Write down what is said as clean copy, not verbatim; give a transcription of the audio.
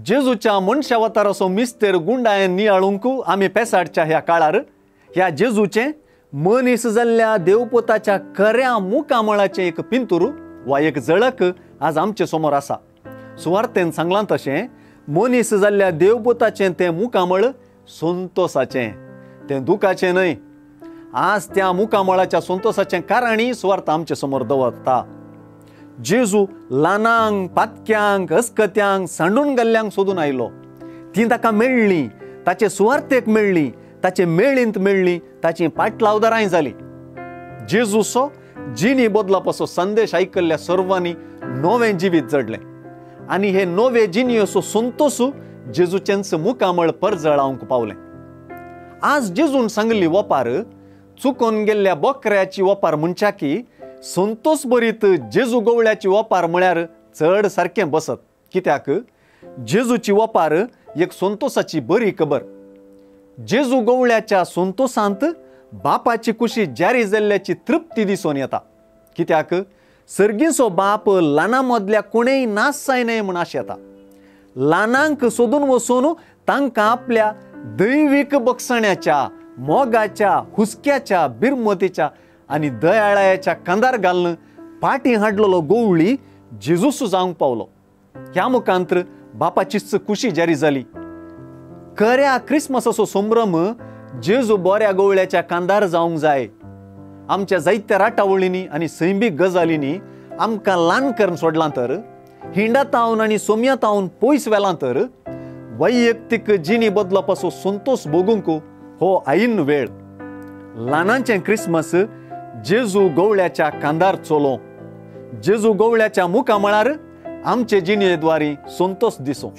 जेजूच्या मनशावताराचो मिस्तेर गुंडायेन नियाळूंक आमी पेसाडच्या ह्या काळार ह्या जेजूचे मनीस जाल्ल्या देवपुताच्या खऱ्या मुखामळाचें एक पिंतूर वा एक झळक आज आमचे समोर आसा. सुवार्तेन सांगलां तशें मनीस जाल्ल्या देवपुताचें तें मुखामळ संतोषाचें, तें दुखाचें न्हय. आज त्या मुखामळाच्या संतोषाचें कारणी सुवार्त आमचे समोर दवरता. जेजू ल्हानांक, पातक्यांक, अस्कत्यांक, सांडून गेल्ल्यांक सोदून आयलो. ती ताका मेळ्ळी, ताचे सुवार्तेक मेळ्ळी, ताचे मेळींत मेळ्ळी, ताची पाटलावदाराय जाली. जेजूचो जिणी बदला पासो संदेश आयकल्ल्या सर्वांनी नवें जिवीत जडलें आनी हे नवे जिणयेचो संतोष जेजूचेंच मुखामळ परजळावंक पावलें. आज जेजून सांगली वपार चुकोन गेल्ल्या बकऱ्याची वपार म्हणच्या की संतोष भरीत जेजू गवळ्याची वपार म्हळ्यार चड सारकें बसत. कित्याक जेजूची वपार एक संतोषाची बरी खबर. जेजू गवळ्याच्या संतोषांत बापाची कुशी जारी जाल्ल्याची तृप्ती दिसून येता. कित्याक सर्गीचो बाप ल्हाना मदल्या कोणेय नाश जायनय म्हण आशेता. ल्हानांक सोदून वचून तांकां आपल्या दैवीक बक्षण्याच्या, मोगाच्या, हुस्क्याच्या, बिरमतीच्या आनी दयाळायाच्या कांदार घालून फाटीं हाडलेलो गवळी जेजूस जावंक पावलो. ह्या मुखांतर बापाचीच कुशी जारी जाली. खऱ्या क्रिस्मसाचो संभ्रम जेजू बऱ्या गवळ्याच्या कांदार जावंक जाय. आमच्या जायत्या राटावळींनी आनी सैमीक गजालींनी आमकां ल्हान करून सोडलां तर, हिंडातावन आनी सोमयातावन पयस वेलां तर, वैयक्तीक जिणी बदलपाचो संतोष भोगूंक हो आयिन वेळ. ल्हानांचें क्रिस्मस जेजू गवळ्याच्या कांदार चोलो. जेजू गवळ्याच्या मुखामळार आमचे जिणयेद्वारी संतोष दिसो.